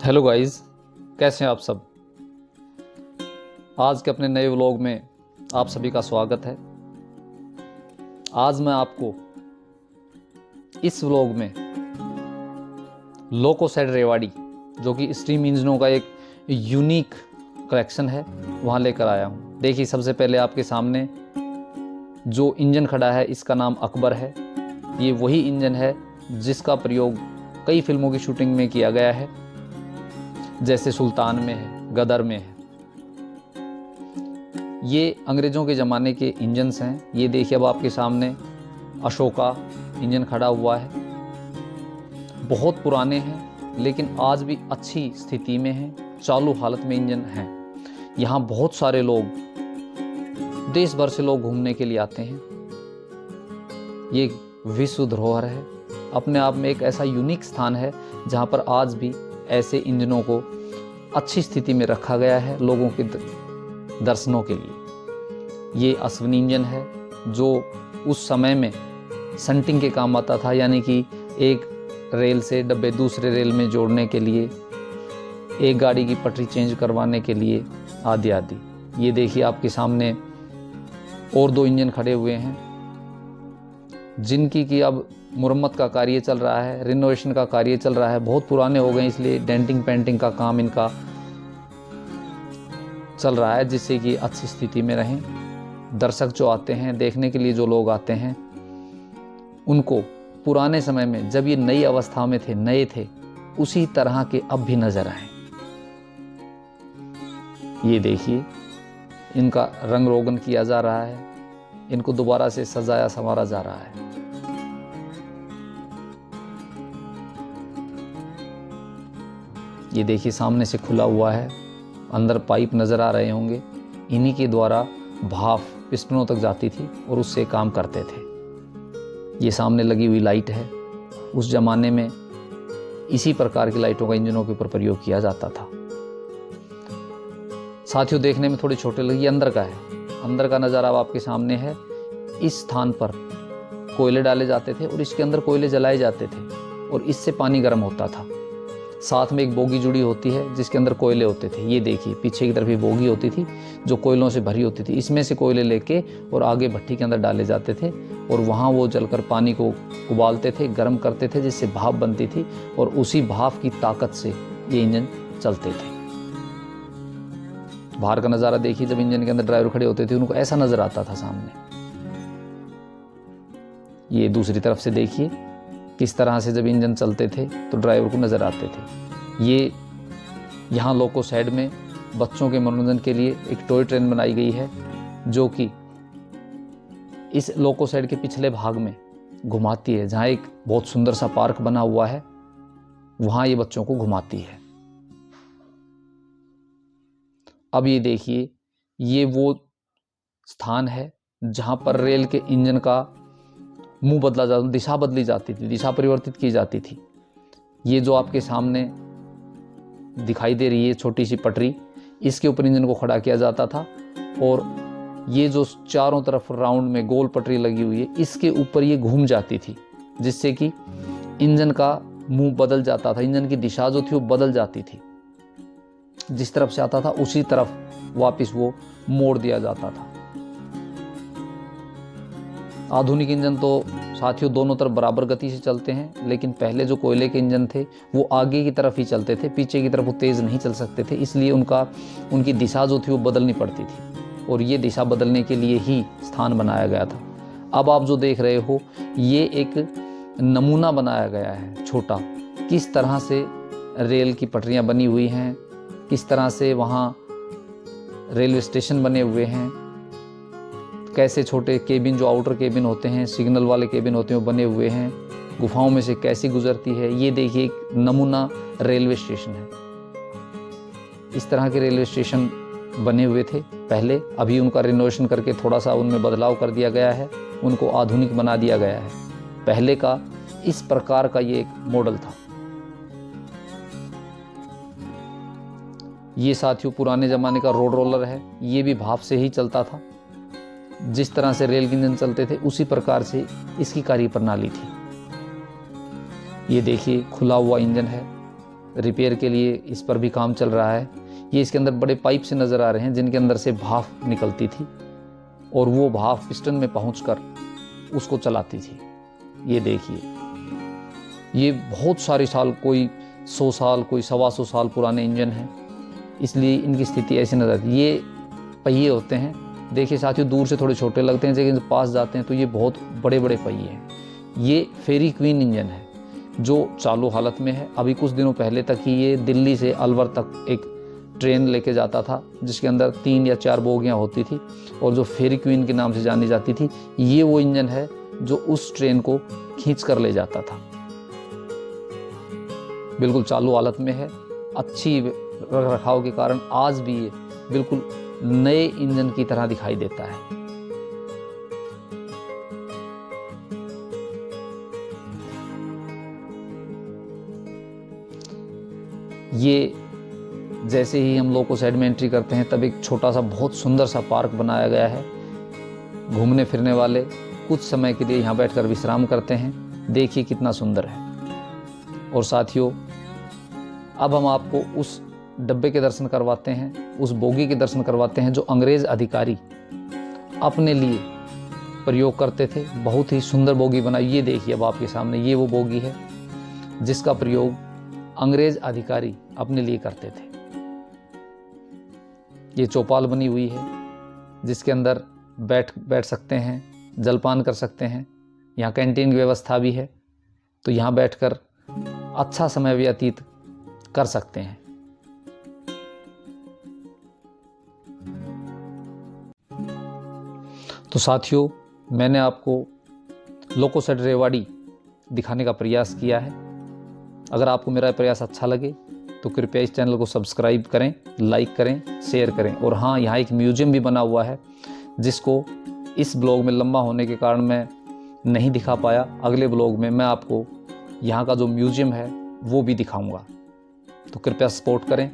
Hello guys, कैसे हैं आप सब। आज के अपने नए व्लॉग में आप सभी का स्वागत है। आज मैं आपको इस व्लॉग में लोको सेड रेवाड़ी, जो कि स्टीम इंजनों का एक यूनिक कलेक्शन है, वहाँ लेकर आया हूँ। देखिए, सबसे पहले आपके सामने जो इंजन खड़ा है, इसका नाम अकबर है। ये वही इंजन है जिसका प्रयोग कई फिल्मों की शूटिंग में किया गया है, जैसे सुल्तान में है, गदर में है। ये अंग्रेज़ों के ज़माने के इंजन्स हैं। ये देखिए, अब आपके सामने अशोका इंजन खड़ा हुआ है। बहुत पुराने हैं, लेकिन आज भी अच्छी स्थिति में हैं, चालू हालत में इंजन हैं। यहाँ बहुत सारे लोग, देश भर से लोग घूमने के लिए आते हैं। ये विश्व धरोहर है, अपने आप में एक ऐसा यूनिक स्थान है जहाँ पर आज भी ऐसे इंजनों को अच्छी स्थिति में रखा गया है लोगों के दर्शनों के लिए। ये अश्विनी इंजन है जो उस समय में संटिंग के काम आता था, यानी कि एक रेल से डब्बे दूसरे रेल में जोड़ने के लिए, एक गाड़ी की पटरी चेंज करवाने के लिए, आदि आदि। ये देखिए, आपके सामने और दो इंजन खड़े हुए हैं जिनकी कि अब मुरम्मत का कार्य चल रहा है, रिनोवेशन का कार्य चल रहा है। बहुत पुराने हो गए, इसलिए डेंटिंग पेंटिंग का काम इनका चल रहा है, जिससे कि अच्छी स्थिति में रहें। दर्शक जो आते हैं देखने के लिए, जो लोग आते हैं, उनको पुराने समय में जब ये नई अवस्था में थे, नए थे, उसी तरह के अब भी नजर आए। ये देखिए, इनका रंग रोगन किया जा रहा है, इनको दोबारा से सजाया संवारा जा रहा है। ये देखिए, सामने से खुला हुआ है, अंदर पाइप नज़र आ रहे होंगे। इन्हीं के द्वारा भाप पिस्टनों तक जाती थी और उससे काम करते थे। ये सामने लगी हुई लाइट है। उस ज़माने में इसी प्रकार की लाइटों का इंजनों के ऊपर प्रयोग किया जाता था। साथियों, देखने में थोड़ी छोटे लगी, अंदर का है। अंदर का नज़ारा अब आपके सामने है। इस स्थान पर कोयले डाले जाते थे और इसके अंदर कोयले जलाए जाते थे और इससे पानी गर्म होता था। साथ में एक बोगी जुड़ी होती है जिसके अंदर कोयले होते थे। ये देखिए, पीछे की तरफ ये बोगी होती थी जो कोयलों से भरी होती थी। इसमें से कोयले लेके और आगे भट्टी के अंदर डाले जाते थे और वहाँ वो जलकर पानी को उबालते थे, गर्म करते थे, जिससे भाप बनती थी और उसी भाप की ताकत से ये इंजन चलते थे। बाहर का नज़ारा देखिए, जब इंजन के अंदर ड्राइवर खड़े होते थे उनको ऐसा नज़र आता था सामने। ये दूसरी तरफ से देखिए, किस तरह से जब इंजन चलते थे तो ड्राइवर को नज़र आते थे। ये यहाँ लोको साइड में बच्चों के मनोरंजन के लिए एक टॉय ट्रेन बनाई गई है, जो कि इस लोको साइड के पिछले भाग में घुमाती है। जहाँ एक बहुत सुंदर सा पार्क बना हुआ है, वहाँ ये बच्चों को घुमाती है। अब ये देखिए, ये वो स्थान है जहाँ पर रेल के इंजन का मुंह बदला जाता, दिशा बदली जाती थी, दिशा परिवर्तित की जाती थी। ये जो आपके सामने दिखाई दे रही है छोटी सी पटरी, इसके ऊपर इंजन को खड़ा किया जाता था और ये जो चारों तरफ राउंड में गोल पटरी लगी हुई है, इसके ऊपर ये घूम जाती थी, जिससे कि इंजन का मुंह बदल जाता था। इंजन की दिशा जो थी वो बदल जाती थी, जिस तरफ से आता था उसी तरफ वापस वो मोड़ दिया जाता था। आधुनिक इंजन तो साथियों दोनों तरफ बराबर गति से चलते हैं, लेकिन पहले जो कोयले के इंजन थे वो आगे की तरफ ही चलते थे, पीछे की तरफ वो तेज़ नहीं चल सकते थे। इसलिए उनकी दिशा जो थी वो बदलनी पड़ती थी और ये दिशा बदलने के लिए ही स्थान बनाया गया था। अब आप जो देख रहे हो, ये एक नमूना बनाया गया है छोटा, किस तरह से रेल की पटरियाँ बनी हुई हैं, किस तरह से वहाँ रेलवे स्टेशन बने हुए हैं, कैसे छोटे केबिन, जो आउटर केबिन होते हैं, सिग्नल वाले केबिन होते हैं, वो बने हुए हैं, गुफाओं में से कैसी गुजरती है। ये देखिए, एक नमूना रेलवे स्टेशन है। इस तरह के रेलवे स्टेशन बने हुए थे पहले, अभी उनका रिनोवेशन करके थोड़ा सा उनमें बदलाव कर दिया गया है, उनको आधुनिक बना दिया गया है। पहले का इस प्रकार का ये एक मॉडल था। ये साथियों पुराने ज़माने का रोड रोलर है। ये भी भाप से ही चलता था, जिस तरह से रेल के इंजन चलते थे उसी प्रकार से इसकी कार्य प्रणाली थी। ये देखिए, खुला हुआ इंजन है, रिपेयर के लिए इस पर भी काम चल रहा है। ये इसके अंदर बड़े पाइप से नज़र आ रहे हैं जिनके अंदर से भाप निकलती थी और वो भाप पिस्टन में पहुंचकर उसको चलाती थी। ये देखिए, ये बहुत सारे साल, कोई 100 साल, कोई 125 साल पुराने इंजन हैं, इसलिए इनकी स्थिति ऐसी नज़र आती है। ये पहिए होते हैं, देखिए साथियों, दूर से थोड़े छोटे लगते हैं लेकिन पास जाते हैं तो ये बहुत बड़े बड़े पहिए हैं। ये फेरी क्वीन इंजन है जो चालू हालत में है। अभी कुछ दिनों पहले तक ही ये दिल्ली से अलवर तक एक ट्रेन लेके जाता था जिसके अंदर 3 या 4 बोगियां होती थी और जो फेरी क्वीन के नाम से जानी जाती थी। ये वो इंजन है जो उस ट्रेन को खींच कर ले जाता था। बिल्कुल चालू हालत में है। अच्छी रखरखाव के कारण आज भी ये बिल्कुल नए इंजन की तरह दिखाई देता है। ये जैसे ही हम लोग को साइड में एंट्री करते हैं तब एक छोटा सा बहुत सुंदर सा पार्क बनाया गया है। घूमने फिरने वाले कुछ समय के लिए यहाँ बैठकर विश्राम करते हैं। देखिए कितना सुंदर है। और साथियों, अब हम आपको उस डब्बे के दर्शन करवाते हैं, उस बोगी के दर्शन करवाते हैं जो अंग्रेज़ अधिकारी अपने लिए प्रयोग करते थे। बहुत ही सुंदर बोगी बनाई। ये देखिए अब आपके सामने, ये वो बोगी है जिसका प्रयोग अंग्रेज़ अधिकारी अपने लिए करते थे। ये चौपाल बनी हुई है जिसके अंदर बैठ सकते हैं, जलपान कर सकते हैं। यहाँ कैंटीन की व्यवस्था भी है, तो यहाँ बैठकर अच्छा समय व्यतीत कर सकते हैं। तो साथियों, मैंने आपको लोकोसेड रेवाड़ी दिखाने का प्रयास किया है। अगर आपको मेरा प्रयास अच्छा लगे तो कृपया इस चैनल को सब्सक्राइब करें, लाइक करें, शेयर करें। और हाँ, यहाँ एक म्यूजियम भी बना हुआ है जिसको इस ब्लॉग में लंबा होने के कारण मैं नहीं दिखा पाया। अगले ब्लॉग में मैं आपको यहाँ का जो म्यूजियम है वो भी दिखाऊंगा। तो कृपया सपोर्ट करें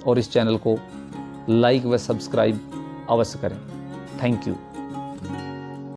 और इस चैनल को लाइक व सब्सक्राइब अवश्य करें। Thank you.